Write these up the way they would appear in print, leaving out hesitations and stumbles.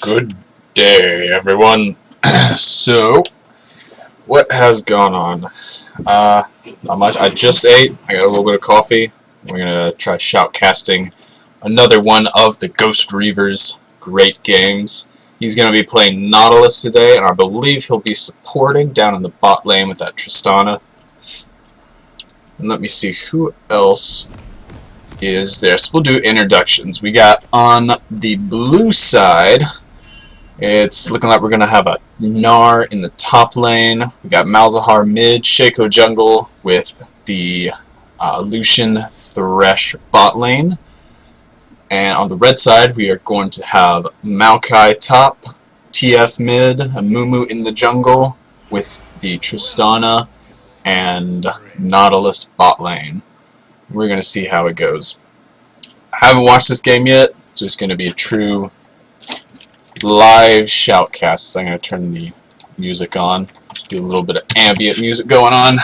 Good day, everyone. So, what has gone on? Not much. I just ate. I got a little bit of coffee. We're gonna try shoutcasting another one of the Ghost Reaver's great games. He's gonna be playing Nautilus today, and I believe he'll be supporting down in the bot lane with that Tristana. And let me see who else is there. So we'll do introductions. We got on the blue side, it's looking like we're going to have a Gnar in the top lane. We got Malzahar mid, Shaco jungle with the Lucian Thresh bot lane. And on the red side, we are going to have Maokai top, TF mid, a Mumu in the jungle with the Tristana and Nautilus bot lane. We're going to see how it goes. I haven't watched this game yet, so it's going to be a true live shoutcast. So I'm going to turn the music on. Just do a little bit of ambient music going on.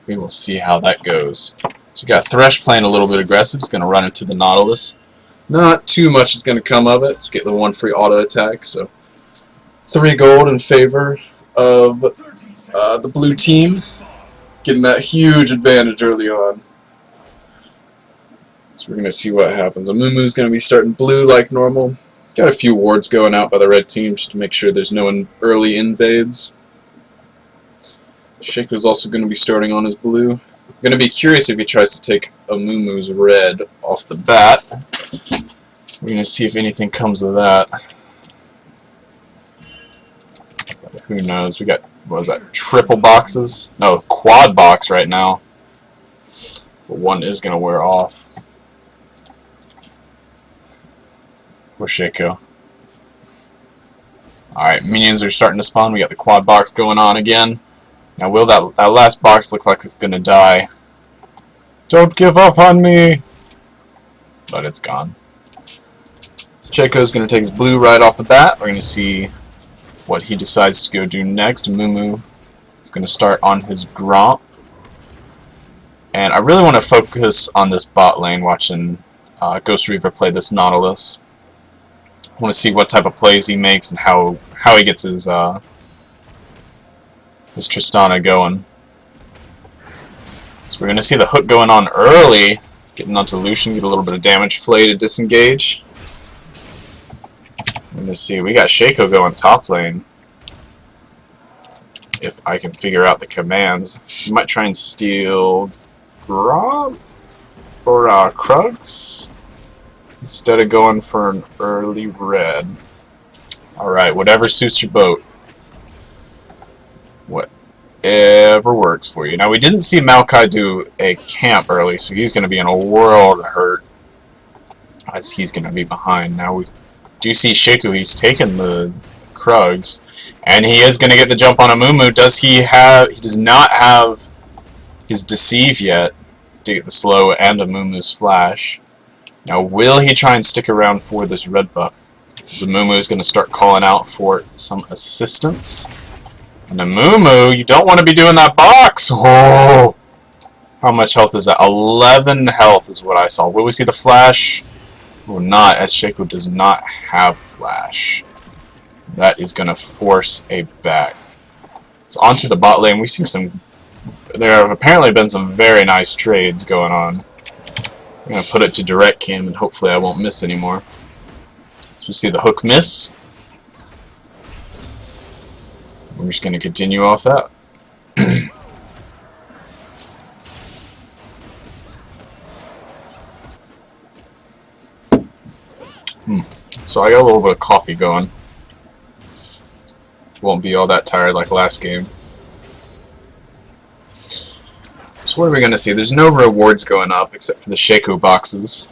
We will see how that goes. So we got Thresh playing a little bit aggressive. He's going to run into the Nautilus. Not too much is going to come of it. So get the one free auto attack. So 3 gold in favor of the blue team. Getting that huge advantage early on. So we're going to see what happens. Amumu's going to be starting blue like normal. Got a few wards going out by the red team just to make sure there's no early invades. Shaco's also going to be starting on his blue. I'm going to be curious if he tries to take Amumu's red off the bat. We're going to see if anything comes of that. But who knows? We got, what was that, triple boxes? No, quad box right now. But one is going to wear off. Where's Shaco? Alright, minions are starting to spawn. We got the quad box going on again. Now will that last box look like it's going to die? Don't give up on me! But it's gone. So Shaco's going to take his blue right off the bat. We're going to see what he decides to go do next. Mumu is going to start on his Gromp. And I really want to focus on this bot lane, watching Ghost Reaver play this Nautilus. I want to see what type of plays he makes and how he gets his Tristana going. So we're going to see the hook going on early, getting onto Lucian, get a little bit of damage, Flay to disengage. We're going to see, we got Shaco going top lane. If I can figure out the commands. He might try and steal Gromp or Krugs instead of going for an early red. Alright, whatever suits your boat. Whatever works for you. Now, we didn't see Maokai do a camp early, so he's going to be in a world of hurt as he's going to be behind. Now, we do see Shaco. He's taken the Krugs, and he is going to get the jump on Amumu. He does not have his Deceive yet to get the slow and Amumu's flash. Now, will he try and stick around for this red buff? Amumu is going to start calling out for some assistance. And Amumu, you don't want to be doing that box! Oh! How much health is that? 11 health is what I saw. Will we see the flash? Or not, as Shaco does not have flash. That is going to force a back. So onto the bot lane, we've seen some... There have apparently been some very nice trades going on. I'm going to put it to direct cam and hopefully I won't miss anymore. So we see the hook miss. We're just going to continue off that. So I got a little bit of coffee going. Won't be all that tired like last game. So what are we going to see? There's no rewards going up except for the Shaco boxes.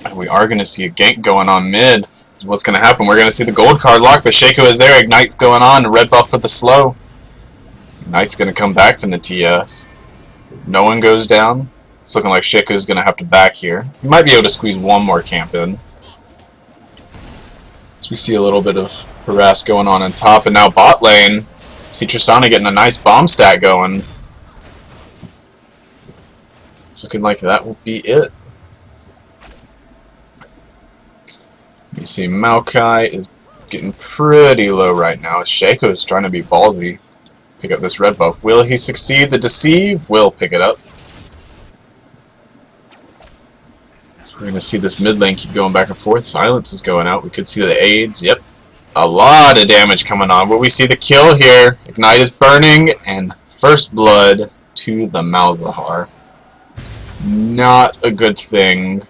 And we are going to see a gank going on mid. So what's going to happen? We're going to see the gold card lock, but Shaco is there. Ignite's going on. Red buff for the slow. Ignite's going to come back from the TF. No one goes down. It's looking like Shaco's going to have to back here. He might be able to squeeze one more camp in. So we see a little bit of harass going on top. And now bot lane. See Tristana getting a nice bomb stat going. It's looking like that will be it. You see Maokai is getting pretty low right now. Shaco is trying to be ballsy. Pick up this red buff. Will he succeed? The Deceive will pick it up. So we're going to see this mid lane keep going back and forth. Silence is going out. We could see the aids. Yep. A lot of damage coming on. Will we see the kill here? Ignite is burning, and first blood to the Malzahar. Not a good thing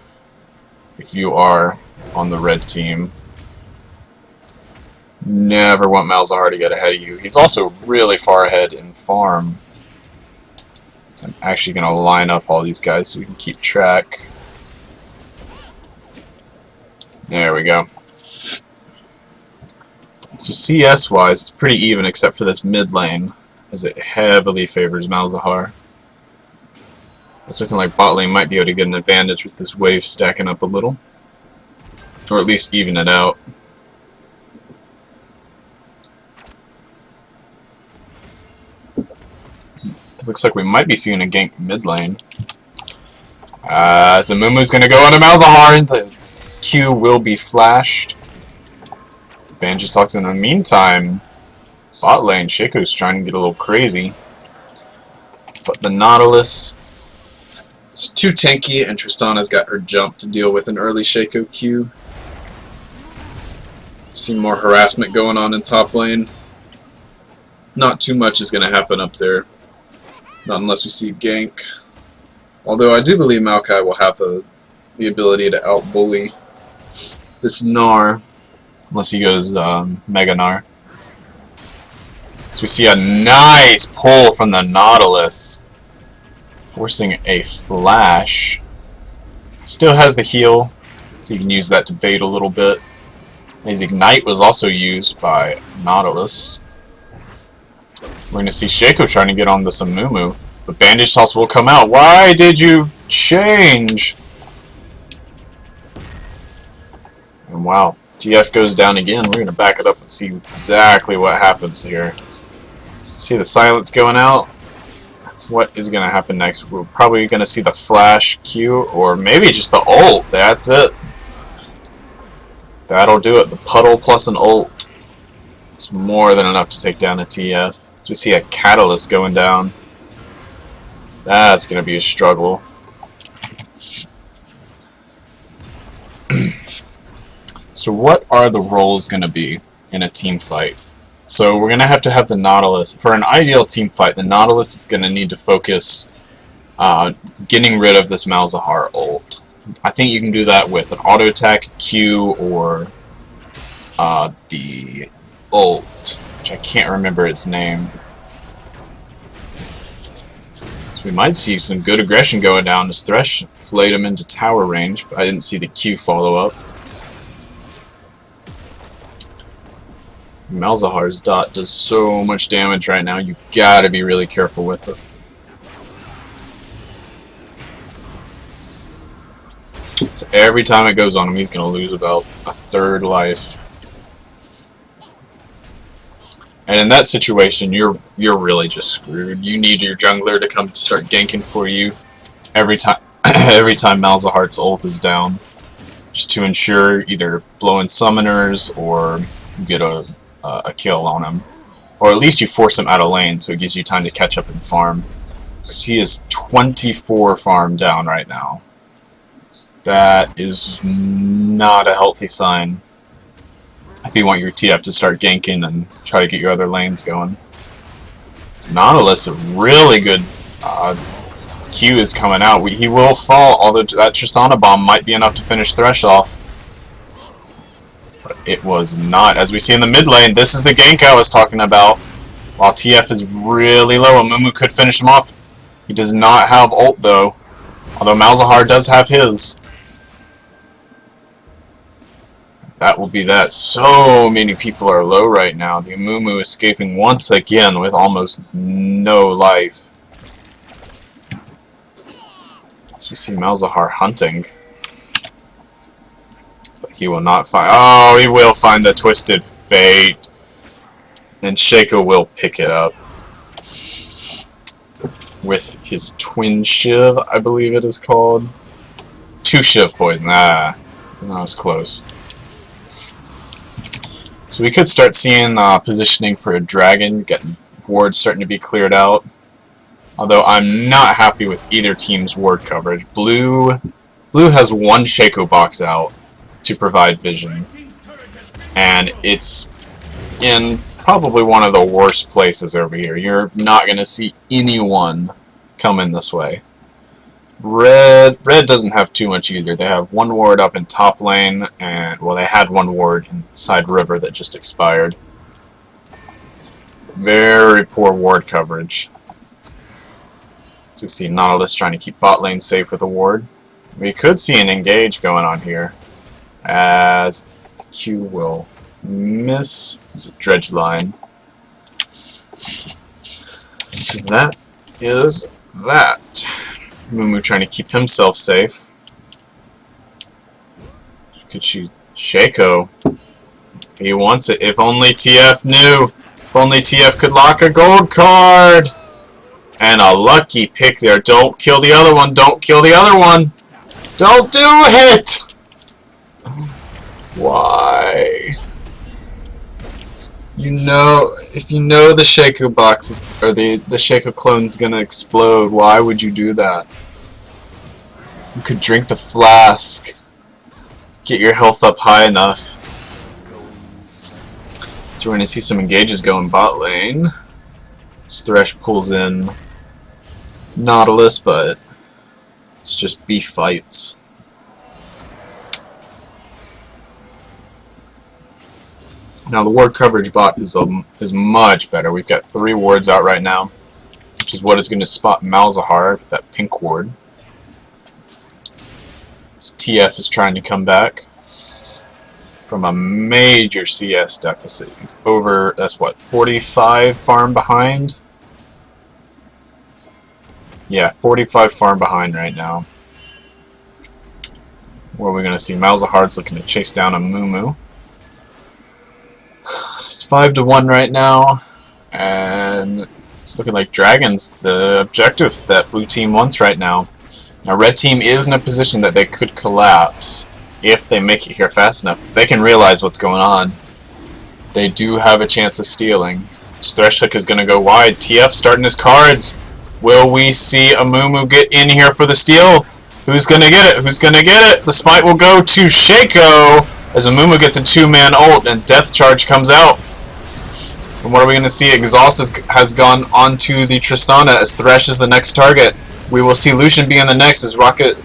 if you are on the red team. Never want Malzahar to get ahead of you. He's also really far ahead in farm. So I'm actually going to line up all these guys so we can keep track. There we go. So CS-wise, it's pretty even except for this mid lane, as it heavily favors Malzahar. It's looking like bot lane might be able to get an advantage with this wave stacking up a little. Or at least even it out. It looks like we might be seeing a gank mid lane. So Mumu's going to go onto Malzahar, and the Q will be flashed. Banjo talks in the meantime. Bot lane, Shaco's trying to get a little crazy. But the Nautilus is too tanky, and Tristana's got her jump to deal with an early Shaco Q. See more harassment going on in top lane. Not too much is going to happen up there. Not unless we see gank. Although I do believe Maokai will have the ability to out-bully this Gnar. Unless he goes Mega Gnar. So we see a nice pull from the Nautilus. Forcing a flash. Still has the heal. So you can use that to bait a little bit. His Ignite was also used by Nautilus. We're going to see Shaco trying to get on the Amumu. But Bandage Toss will come out. Why did you change? And wow. TF goes down again. We're going to back it up and see exactly what happens here. See the silence going out. What is going to happen next? We're probably going to see the flash Q or maybe just the ult. That's it. That'll do it. The puddle plus an ult. It's more than enough to take down a TF. So we see a Catalyst going down. That's going to be a struggle. So what are the roles going to be in a team fight? So we're going to have the Nautilus. For an ideal team fight, the Nautilus is going to need to focus getting rid of this Malzahar ult. I think you can do that with an auto attack Q or the ult, which I can't remember its name. So we might see some good aggression going down as Thresh flayed him into tower range, but I didn't see the Q follow up. Malzahar's dot does so much damage right now, you gotta be really careful with it. So every time it goes on him, he's gonna lose about a third life. And in that situation, you're really just screwed. You need your jungler to come start ganking for you every time every time Malzahar's ult is down, just to ensure either blowing summoners or you get a kill on him, or at least you force him out of lane so it gives you time to catch up and farm. Because he is 24 farm down right now. That is not a healthy sign if you want your TF to start ganking and try to get your other lanes going. This Nautilus, a really good Q is coming out. He will fall, although that Tristana bomb might be enough to finish Thresh off. But it was not. As we see in the mid lane, this is the gank I was talking about. While TF is really low, Amumu could finish him off. He does not have ult though, although Malzahar does have his. That will be that. So many people are low right now. The Amumu escaping once again with almost no life. So we see Malzahar hunting. But he will not find... Oh, he will find the Twisted Fate. And Shaco will pick it up. With his Twin Shiv, I believe it is called. 2 Shiv poison. Ah, that was close. So we could start seeing positioning for a dragon, getting wards starting to be cleared out. Although I'm not happy with either team's ward coverage. Blue has one Shaco box out to provide vision. And it's in probably one of the worst places over here. You're not going to see anyone coming this way. Red doesn't have too much either. They have one ward up in top lane, and well, they had one ward inside river that just expired. Very poor ward coverage. So we see Nautilus trying to keep bot lane safe with a ward. We could see an engage going on here, as the Q will miss. It's a dredge line. So that is that. Mumu trying to keep himself safe. Could shoot Shaco. He wants it. If only TF knew. If only TF could lock a gold card. And a lucky pick there. Don't kill the other one. Don't kill the other one. Don't do it! Why? You know, if you know the Shaco box is, or the Shaco clone's gonna explode, why would you do that? You could drink the flask. Get your health up high enough. So we're gonna see some engages go in bot lane. Thresh pulls in Nautilus, but it's just beef fights. Now the ward coverage bot is much better. We've got 3 wards out right now, which is what is going to spot Malzahar with that pink ward. This TF is trying to come back from a major CS deficit. He's over, that's what, 45 farm behind? Yeah, 45 farm behind right now. Where we're going to see Malzahar's looking to chase down a Mumu. It's 5-1 right now, and it's looking like Dragon's the objective that blue team wants right now. Now red team is in a position that they could collapse if they make it here fast enough. They can realize what's going on. They do have a chance of stealing. This Thresh Hook is going to go wide. TF starting his cards. Will we see a Mumu get in here for the steal? Who's going to get it? Who's going to get it? The smite will go to Shaco as a Mumu gets a 2-man ult and Death Charge comes out. And what are we going to see? Exhaust has gone onto the Tristana as Thresh is the next target. We will see Lucian be in the next as Rocket...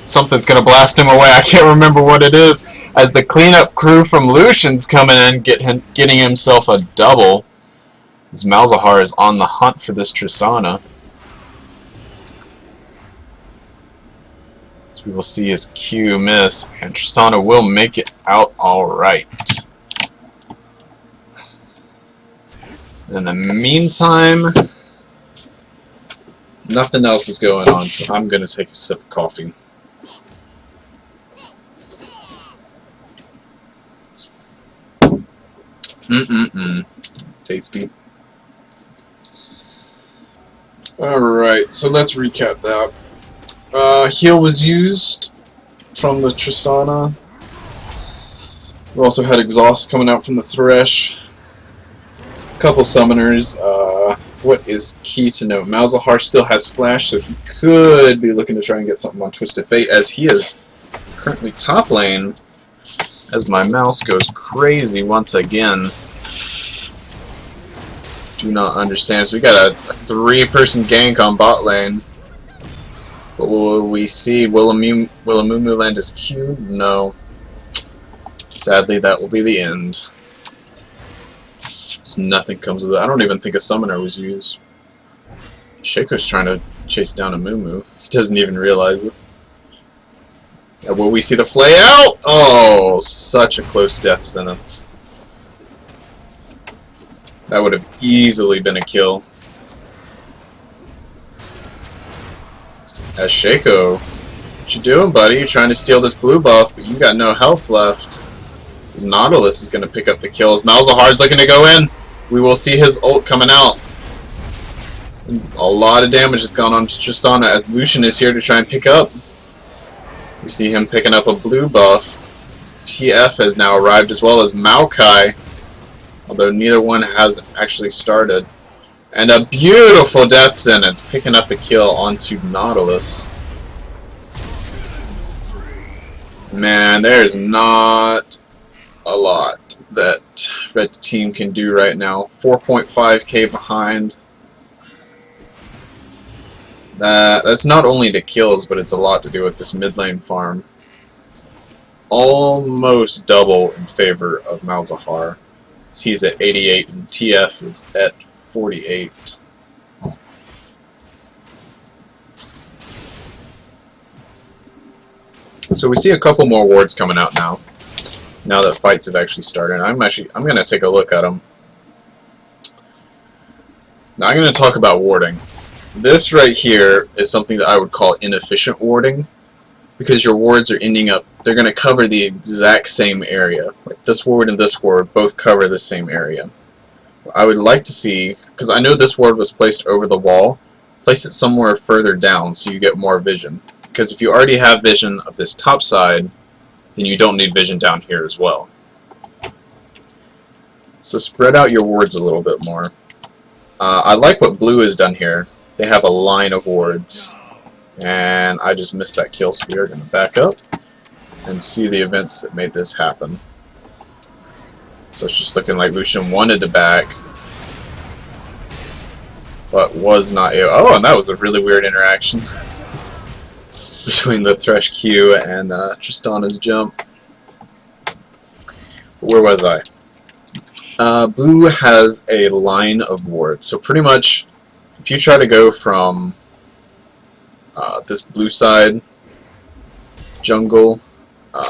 Something's going to blast him away. I can't remember what it is. As the cleanup crew from Lucian's coming in, getting himself a double. As Malzahar is on the hunt for this Tristana. So we will see his Q miss. And Tristana will make it out alright. In the meantime, nothing else is going on, so I'm going to take a sip of coffee. Tasty. Alright, so let's recap that. Heal was used from the Tristana. We also had exhaust coming out from the Thresh. Couple summoners. What is key to note? Malzahar still has flash, so he could be looking to try and get something on Twisted Fate, as he is currently top lane. As my mouse goes crazy once again. Do not understand. So we got a 3-person gank on bot lane. But will we see? Will a Mumu land his Q? No. Sadly, that will be the end. So nothing comes of it. I don't even think a summoner was used. Shaco's trying to chase down a Mumu. He doesn't even realize it. Will we see the flay out? Oh, such a close death sentence. That would have easily been a kill. As Shaco, what you doing, buddy? You're trying to steal this blue buff, but you got no health left. His Nautilus is going to pick up the kills. Malzahar's looking to go in. We will see his ult coming out. A lot of damage has gone on to Tristana as Lucian is here to try and pick up. We see him picking up a blue buff. TF has now arrived as well as Maokai. although neither one has actually started. And a beautiful death sentence, picking up the kill onto Nautilus. Man, there's not a lot that Red Team can do right now. 4.5k behind. That's not only the kills, but it's a lot to do with this mid lane farm. Almost double in favor of Malzahar. He's at 88 and TF is at 48. So we see a couple more wards coming out now. Now that fights have actually started, I'm going to take a look at them. Now I'm going to talk about warding. This right here is something that I would call inefficient warding, because your wards are ending up, they're going to cover the exact same area. Like this ward and this ward both cover the same area. I would like to see, because I know this ward was placed over the wall, place it somewhere further down so you get more vision. Because if you already have vision of this top side, then you don't need vision down here as well. So spread out your wards a little bit more. I like what blue has done here. They have a line of wards. And I just missed that kill, so we are going to back up and see the events that made this happen. So it's just looking like Lucian wanted to back, but was not able. Oh, and that was a really weird interaction between the Thresh Q and Tristana's jump. Where was I? Blue has a line of wards, so pretty much if you try to go from this blue side jungle,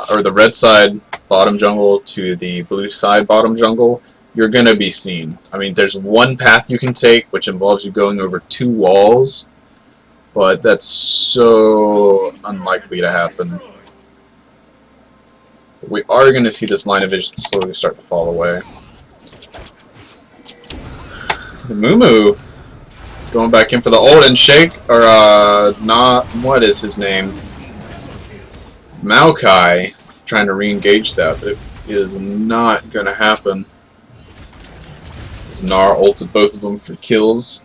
or the red side bottom jungle to the blue side bottom jungle, you're going to be seen. I mean, there's one path you can take, which involves you going over 2 walls, but that's so unlikely to happen. We are going to see this line of vision slowly start to fall away. Mumu going back in for the ult, and Shake, or not, what is his name? Maokai trying to re-engage that, but it is not going to happen. Gnar ulted both of them for kills.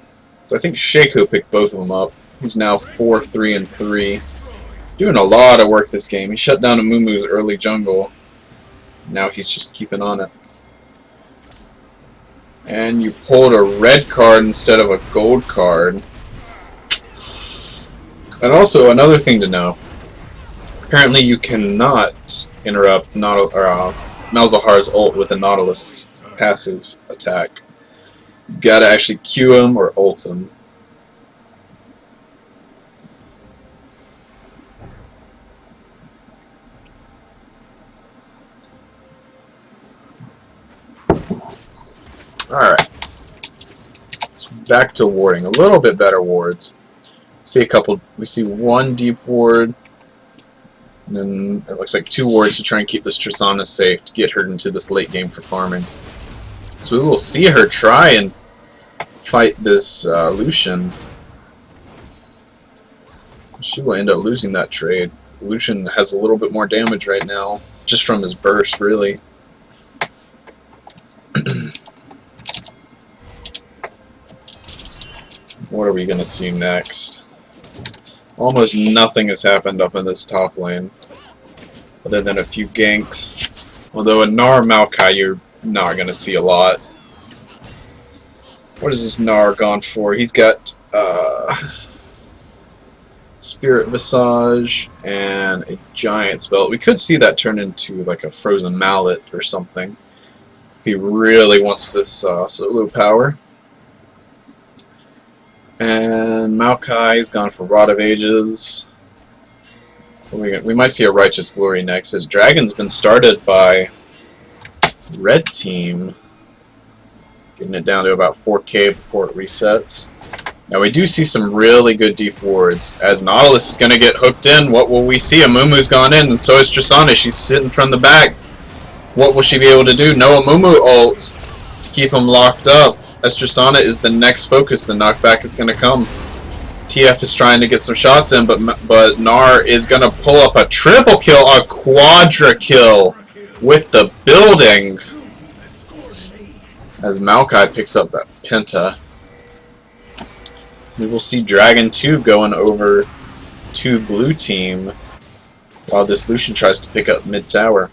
So I think Shaco picked both of them up. He's now 4-3 and 3. Doing a lot of work this game. He shut down Amumu's early jungle. Now he's just keeping on it. And you pulled a red card instead of a gold card. And also, another thing to know. Apparently you cannot interrupt Malzahar's ult with a Nautilus passive attack. You gotta actually Q him or ult him. Alright. So back to warding. A little bit better wards. We see one deep ward. And then it looks like 2 wards to try and keep this Tristana safe to get her into this late game for farming. So we will see her try and fight this Lucian. She will end up losing that trade. Lucian has a little bit more damage right now, just from his burst, really. What are we going to see next? Almost nothing has happened up in this top lane, other than a few ganks. Although in Gnar Maokai, you're not going to see a lot. What is this Gnar gone for? He's got Spirit Visage and a Giant's Belt. We could see that turn into like a Frozen Mallet or something, if he really wants this solo power. And Maokai's gone for Rod of Ages. We might see a Righteous Glory next, as Dragon's been started by Red Team. Getting it down to about 4k before it resets. Now we do see some really good deep wards. As Nautilus is going to get hooked in, what will we see? Amumu's gone in, and so is Tristana. She's sitting from the back. What will she be able to do? No Amumu ult to keep him locked up. As Tristana is the next focus, the knockback is going to come. TF is trying to get some shots in, but Gnar is going to pull up a triple kill, a quadra kill with the building. as Maokai picks up that Penta. We will see Dragon 2 going over to blue team while this Lucian tries to pick up mid tower.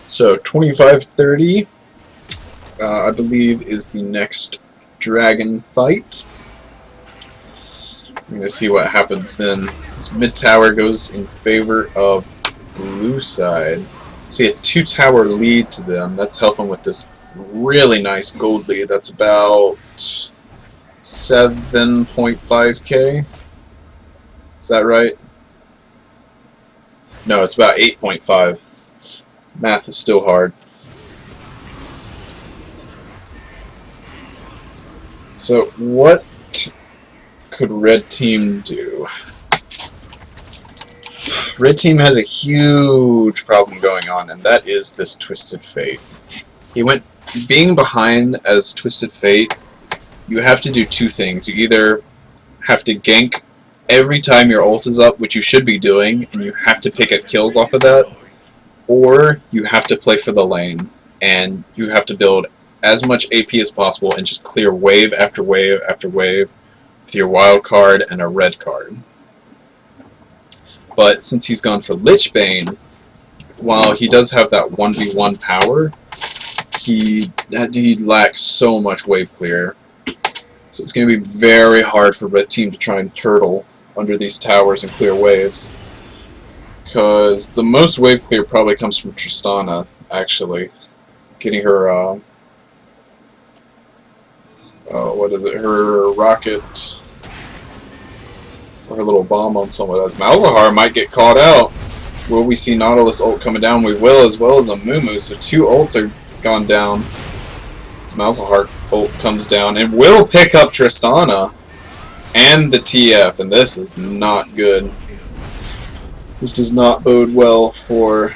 So 25-30, I believe, is the next Dragon fight. I'm going to see what happens then. This mid tower goes in favor of blue side. See a 2-tower lead to them. That's helping with this really nice gold lead. That's about 7.5k. Is that right? No, it's about 8.5. Math is still hard. So what could red team do? Red team has a huge problem going on, and that is this Twisted Fate. Being behind as Twisted Fate, you have to do two things. You either have to gank every time your ult is up, which you should be doing, and you have to pick up kills off of that, or you have to play for the lane, and you have to build as much AP as possible and just clear wave after wave after wave with your wild card and a red card. But since he's gone for Lich Bane, while he does have that 1v1 power, he lacks so much wave clear. So it's going to be very hard for red team to try and turtle under these towers and clear waves. Because the most wave clear probably comes from Tristana, actually. Getting her, what is it, her rocket, or her little bomb on someone else. Malzahar might get caught out. Will we see Nautilus ult coming down? We will, as well as a Mumu. So 2 ults are gone down. So Malzahar ult comes down and will pick up Tristana and the TF, and this is not good. This does not bode well for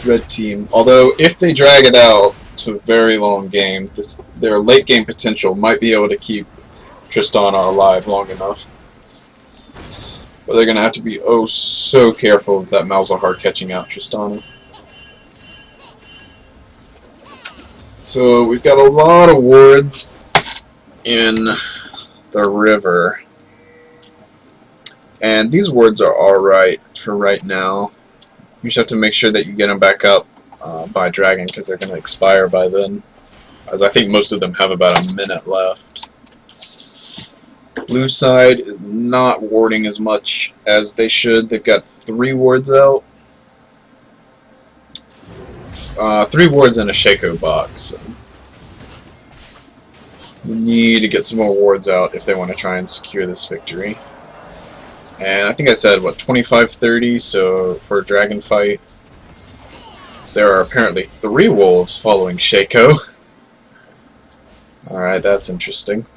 red team. Although, if they drag it out to a very long game, their late game potential might be able to keep Tristana alive long enough. But they're going to have to be oh so careful of that Malzahar catching out Tristana. So we've got a lot of wards in the river. And these wards are alright for right now. You just have to make sure that you get them back up by Dragon, because they're going to expire by then. As I think most of them have about a minute left. Blue side is not warding as much as they should. They've got 3 wards out. 3 wards in a Shaco box. So they need to get some more wards out if they want to try and secure this victory. And I think I said, what, 25-30, so for a dragon fight. So there are apparently 3 wolves following Shaco. Alright, that's interesting.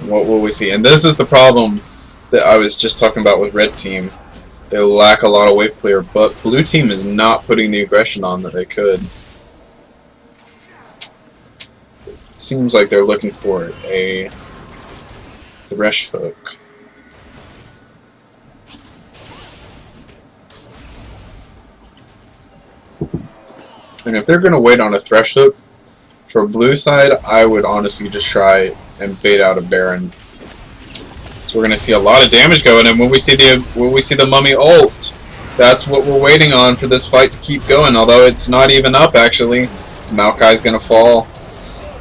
What will we see? And this is the problem that I was just talking about with red team. They lack a lot of wave clear, but blue team is not putting the aggression on that they could. It seems like they're looking for a Thresh Hook. And if they're going to wait on a Thresh Hook, for blue side, I would honestly just try and bait out a Baron. So we're going to see a lot of damage going, and when we see the Mummy ult, that's what we're waiting on for this fight to keep going, although it's not even up actually. So Maokai's going to fall.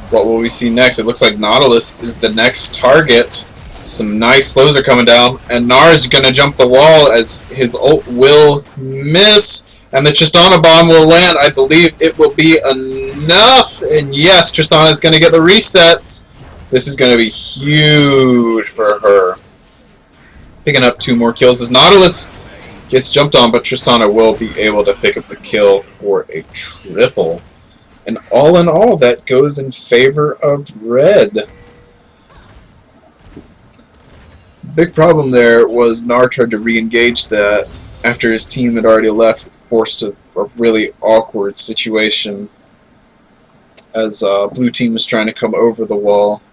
What will we see next? It looks like Nautilus is the next target. Some nice slows are coming down, and Gnar is going to jump the wall as his ult will miss, and the Tristana bomb will land. I believe it will be enough, and yes, Tristana is going to get the resets. This is going to be huge for her. Picking up 2 more kills as Nautilus gets jumped on, but Tristana will be able to pick up the kill for a triple. And all in all, that goes in favor of red. Big problem there was Gnar tried to re-engage that after his team had already left, forced to a really awkward situation as blue team was trying to come over the wall.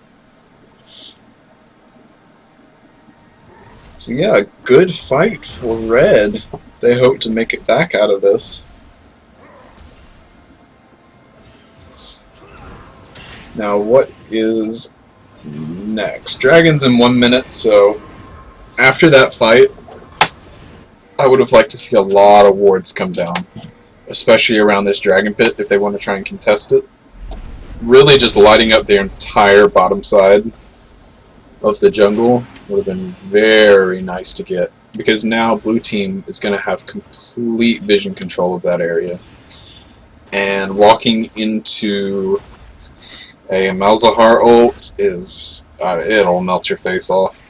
So yeah, good fight for Red. They hope to make it back out of this. Now what is next? Dragons in 1 minute, so after that fight, I would have liked to see a lot of wards come down, especially around this dragon pit if they want to try and contest it. Really just lighting up their entire bottom side of the jungle would have been very nice to get, because now blue team is going to have complete vision control of that area. And walking into a Malzahar ult is, it'll melt your face off.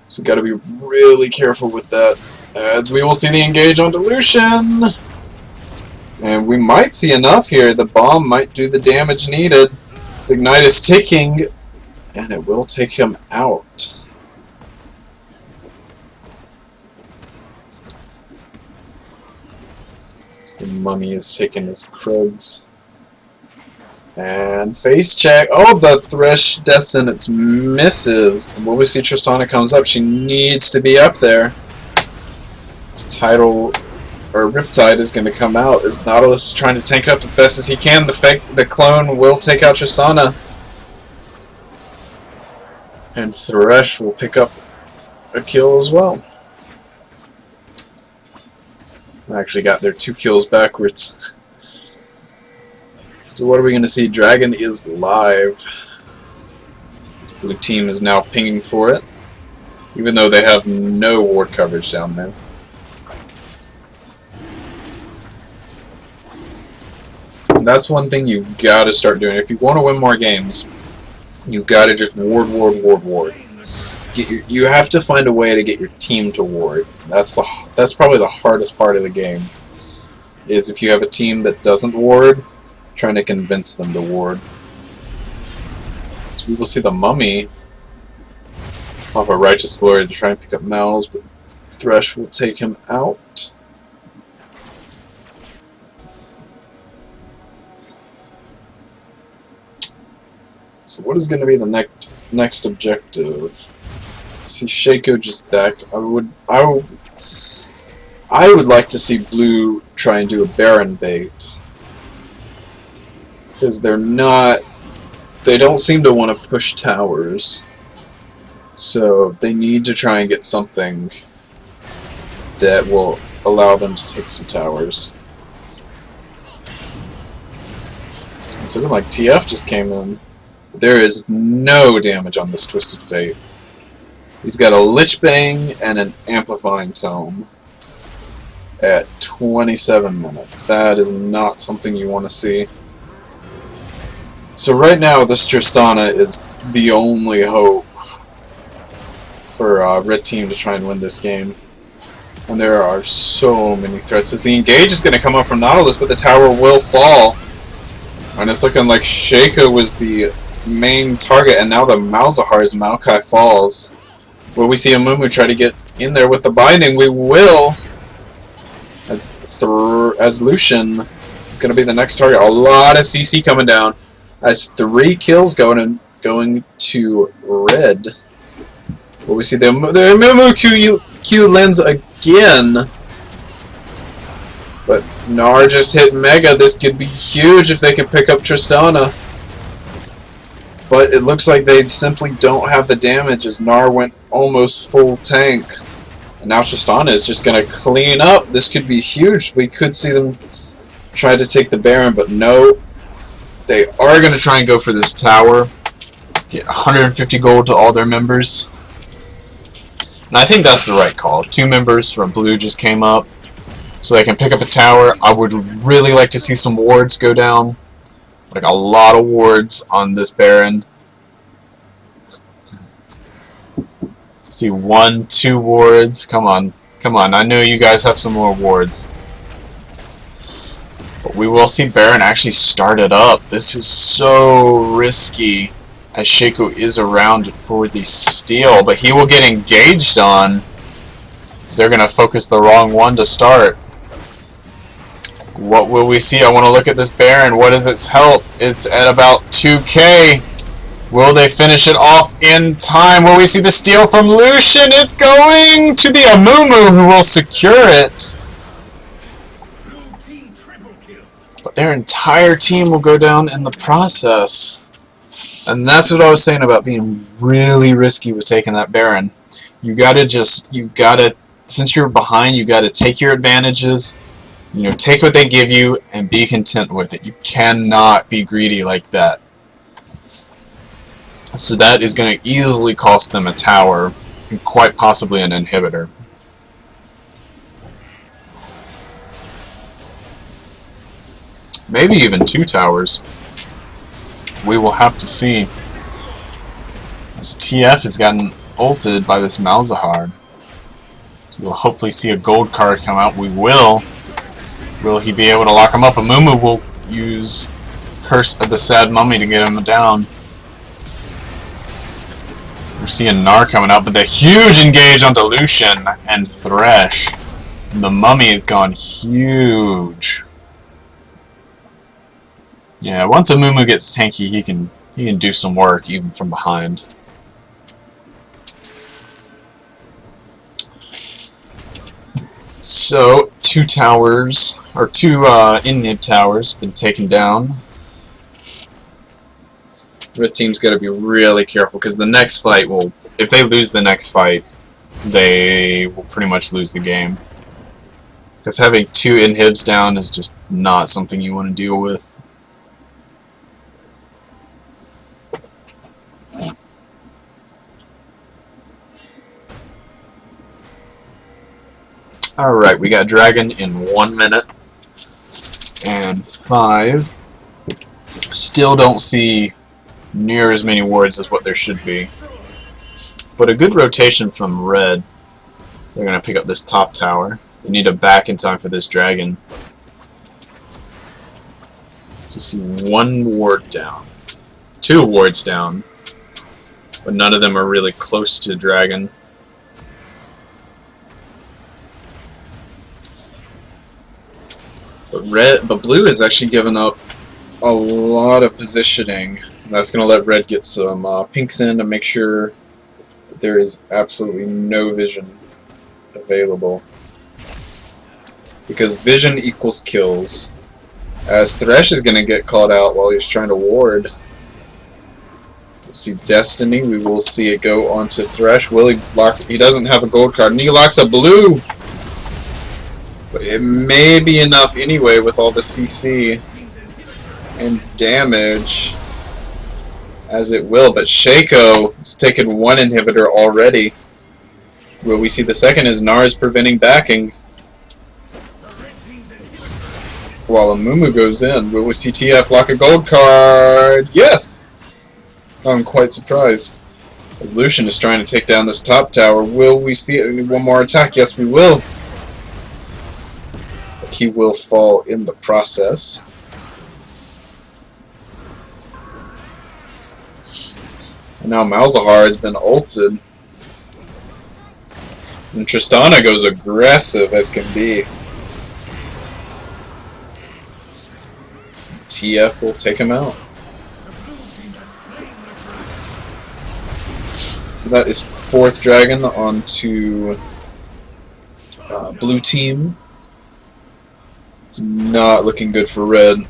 So we've got to be really careful with that, as we will see the engage on Dilution. And we might see enough here. The bomb might do the damage needed. This Ignite is ticking, and it will take him out. So the mummy is taking his Krugs. And face check. Oh, the Thresh Death Sentence misses. And when we see Tristana comes up, she needs to be up there. This Tidal or Riptide is going to come out as Nautilus is trying to tank up as best as he can. The clone will take out Tristana. And Thresh will pick up a kill as well. I actually got their 2 kills backwards. So what are we going to see? Dragon is live. Blue team is now pinging for it, even though they have no ward coverage down there. And that's one thing you gotta start doing. If you want to win more games, you gotta just ward. You have to find a way to get your team to ward. That's probably the hardest part of the game. Is if you have a team that doesn't ward, trying to convince them to ward. So we will see the mummy off a Righteous Glory to try and pick up Mal's, but Thresh will take him out. So what is going to be the next objective? See Shaco just backed. I would like to see blue try and do a Baron bait. Because they don't seem to want to push towers. So they need to try and get something that will allow them to take some towers. It's looking like TF just came in. But there is no damage on this Twisted Fate. He's got a Lich Bang and an Amplifying Tome at 27 minutes. That is not something you want to see. So right now, this Tristana is the only hope for Red Team to try and win this game. And there are so many threats. As the engage is going to come up from Nautilus, but the tower will fall. And it's looking like Shaco was the main target, and now the Malzahar's Maokai falls. Will we see Amumu try to get in there with the binding? We will! As Lucian is going to be the next target. A lot of CC coming down. As 3 kills going to Red. Will we see the Amumu Q lens again? But Gnar just hit Mega. This could be huge if they can pick up Tristana. But it looks like they simply don't have the damage as Gnar went almost full tank. And now Tristana is just going to clean up. This could be huge. We could see them try to take the Baron, but no. They are going to try and go for this tower. Get 150 gold to all their members. And I think that's the right call. 2 members from Blue just came up, so they can pick up a tower. I would really like to see some wards go down. Like a lot of wards on this Baron. See 1, 2 wards. Come on. Come on. I know you guys have some more wards. But we will see Baron actually start it up. This is so risky as Shaco is around for the steal. But he will get engaged on. So they're going to focus the wrong one to start. What will we see? I want to look at this Baron. What is its health? It's at about 2k. Will they finish it off in time? Will we see the steal from Lucian? It's going to the Amumu, who will secure it. But their entire team will go down in the process. And that's what I was saying about being really risky with taking that Baron. You gotta, since you're behind, you gotta take your advantages, you know, take what they give you and be content with it. You cannot be greedy like that. So that is going to easily cost them a tower and quite possibly an inhibitor. Maybe even 2 towers. We will have to see. As TF has gotten ulted by this Malzahar. So we'll hopefully see a gold card come out. We will. Will he be able to lock him up? Amumu will use Curse of the Sad Mummy to get him down. We're seeing Gnar coming out, but the huge engage onto Lucian and Thresh. The Mummy has gone huge. Yeah, once Amumu gets tanky, he can do some work even from behind. So 2 towers, or 2 inhib towers, been taken down. Red team's got to be really careful because the next fight will, if they lose the next fight, they will pretty much lose the game. Because having 2 inhibs down is just not something you want to deal with. Alright, we got Dragon in 1 minute and 5. Still don't see near as many wards as what there should be. But a good rotation from Red. So they're going to pick up this top tower. They need a back in time for this Dragon. So see 1 ward down. 2 wards down. But none of them are really close to Dragon. But Blue has actually given up a lot of positioning. That's going to let Red get some pinks in to make sure that there is absolutely no vision available. Because vision equals kills. As Thresh is going to get called out while he's trying to ward. We'll see Destiny. We will see it go onto Thresh. Will he lock? He doesn't have a gold card, and he locks a Blue. But it may be enough anyway with all the CC and damage. As it will, but Shaco has taken 1 inhibitor already. Will we see the second as Gnar is preventing backing? While Amumu goes in, will we see TF lock a gold card? Yes! I'm quite surprised. As Lucian is trying to take down this top tower, will we see 1 more attack? Yes, we will. But he will fall in the process. And now Malzahar has been ulted. And Tristana goes aggressive as can be. TF will take him out. So that is 4th Dragon onto Blue team. It's not looking good for Red.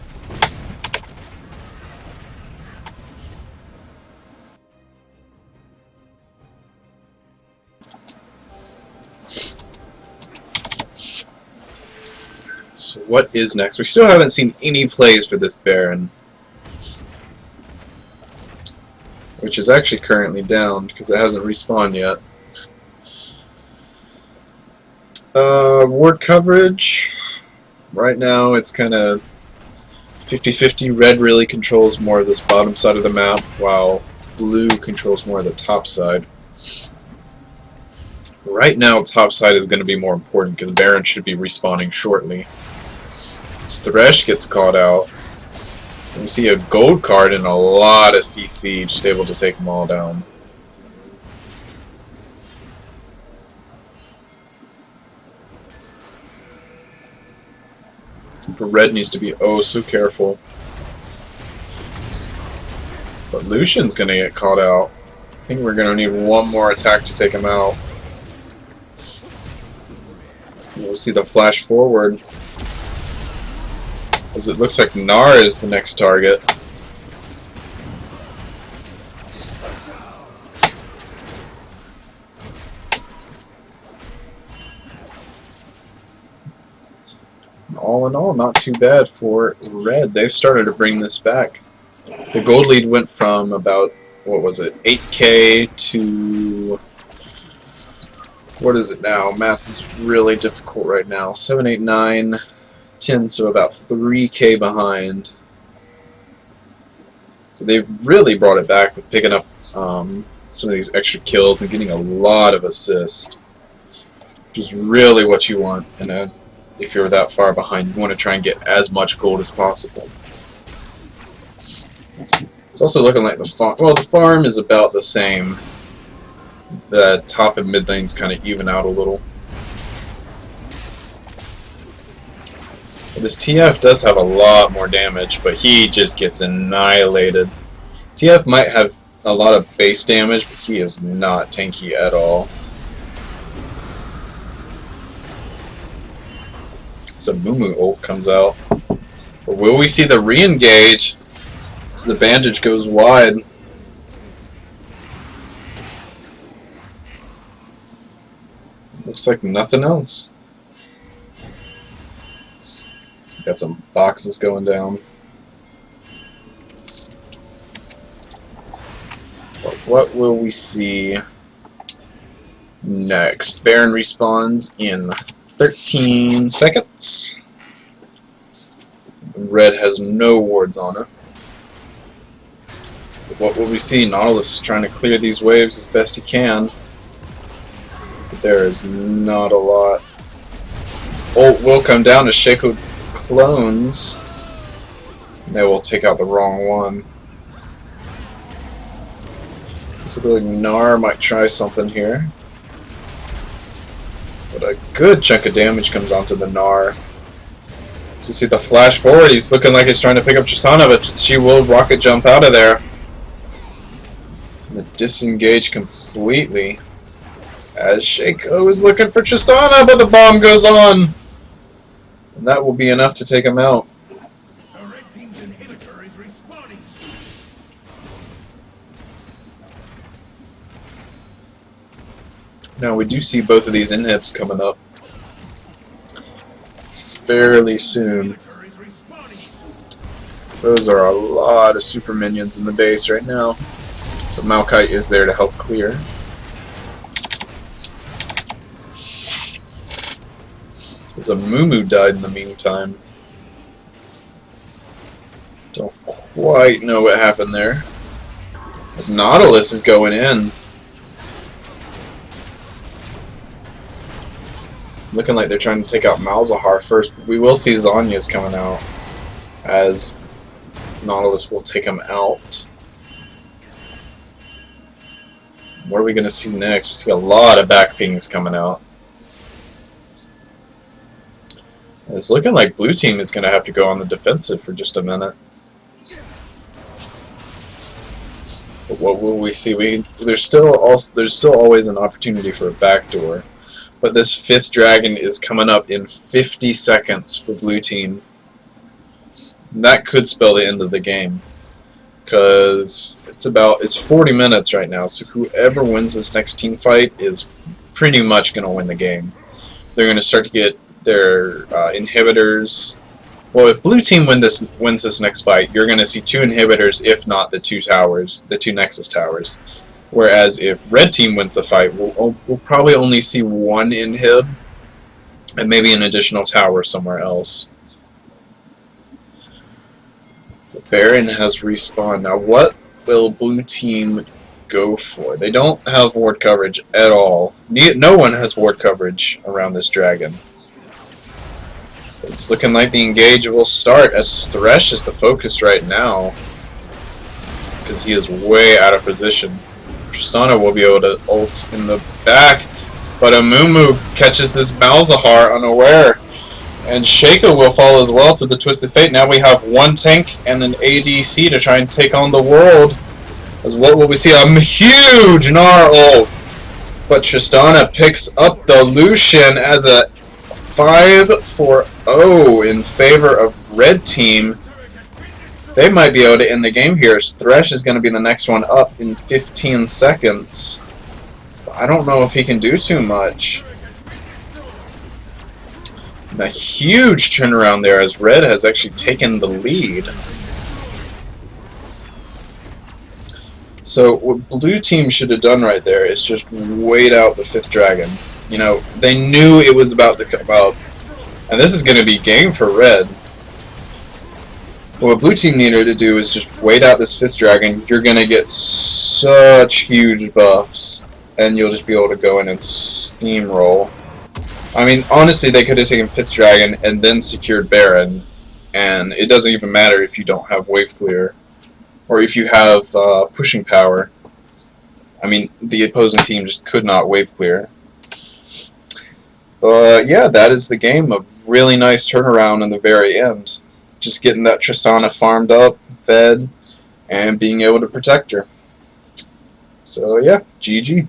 So what is next? We still haven't seen any plays for this Baron. Which is actually currently down because it hasn't respawned yet. Ward coverage. Right now it's kind of 50-50. Red really controls more of this bottom side of the map, while Blue controls more of the top side. Right now, top side is going to be more important because Baron should be respawning shortly. As Thresh gets caught out, and we see a gold card and a lot of CC, just able to take them all down. But Red needs to be oh so careful. But Lucian's gonna get caught out. I think we're gonna need one more attack to take him out. We'll see the flash forward. As it looks like Gnar is the next target. All in all, not too bad for Red. They've started to bring this back. The gold lead went from about, what was it, 8K to... what is it now? Math is really difficult right now. 7, 8, 9, 10, so about 3K behind. So they've really brought it back with picking up some of these extra kills and getting a lot of assists, which is really what you want in a... if you're that far behind, you want to try and get as much gold as possible. It's also looking like the farm. Well, the farm is about the same. The top and mid lanes kind of even out a little. But this TF does have a lot more damage, but he just gets annihilated. TF might have a lot of base damage, but he is not tanky at all. So Mumu ult comes out. But will we see the re-engage as the bandage goes wide? Looks like nothing else. Got some boxes going down. But what will we see next? Baron respawns in 13 seconds. Red has no wards on it. But what will we see? Nautilus trying to clear these waves as best he can. But there is not a lot. His ult will come down as Shaco clones. They will take out the wrong one. This looks like Gnar might try something here. But a good chunk of damage comes onto the Gnar. So you see the flash forward, he's looking like he's trying to pick up Tristana, but she will rocket jump out of there. And the disengage completely. As Shaco is looking for Tristana, but the bomb goes on! And that will be enough to take him out. The red team's inhibitor is respawning. Now we do see both of these inhibs coming up fairly soon. Those are a lot of super minions in the base right now. But Maokai is there to help clear. As a Mumu died in the meantime. Don't quite know what happened there. As Nautilus is going in. Looking like they're trying to take out Malzahar first, but we will see Zhonya's coming out as Nautilus will take him out. What are we going to see next? We see a lot of back pings coming out. It's looking like blue team is going to have to go on the defensive for just a minute. But what will we see? There's still always an opportunity for a backdoor. But this 5th dragon is coming up in 50 seconds for blue team. And that could spell the end of the game. Because it's 40 minutes right now, so whoever wins this next team fight is pretty much going to win the game. They're going to start to get their inhibitors. Well, if blue team wins this next fight, you're going to see 2 inhibitors, if not the 2 towers, the 2 Nexus towers. Whereas if red team wins the fight, we'll probably only see 1 inhib and maybe an additional tower somewhere else. The Baron has respawned. Now what will blue team go for? They don't have ward coverage at all. No one has ward coverage around this dragon. It's looking like the engage will start as Thresh is the focus right now. Because he is way out of position. Tristana will be able to ult in the back, but Amumu catches this Malzahar unaware, and Shaco will fall as well to the Twisted Fate. Now we have 1 tank and an ADC to try and take on the world. As what will we see? A huge Gnar ult. But Tristana picks up the Lucian as a 5-4-0 in favor of red team. They might be able to end the game here. Thresh is going to be the next one up in 15 seconds. I don't know if he can do too much. And a huge turnaround there as red has actually taken the lead. So what blue team should have done right there is just wait out the 5th dragon. You know, they knew it was about to come out. And this is going to be game for red. What blue team needed to do is just wait out this 5th dragon. You're going to get such huge buffs. And you'll just be able to go in and steamroll. I mean, honestly, they could have taken 5th dragon and then secured Baron. And it doesn't even matter if you don't have wave clear. Or if you have pushing power. I mean, the opposing team just could not wave clear. But yeah, that is the game. A really nice turnaround in the very end. Just getting that Tristana farmed up, fed, and being able to protect her. So yeah, GG.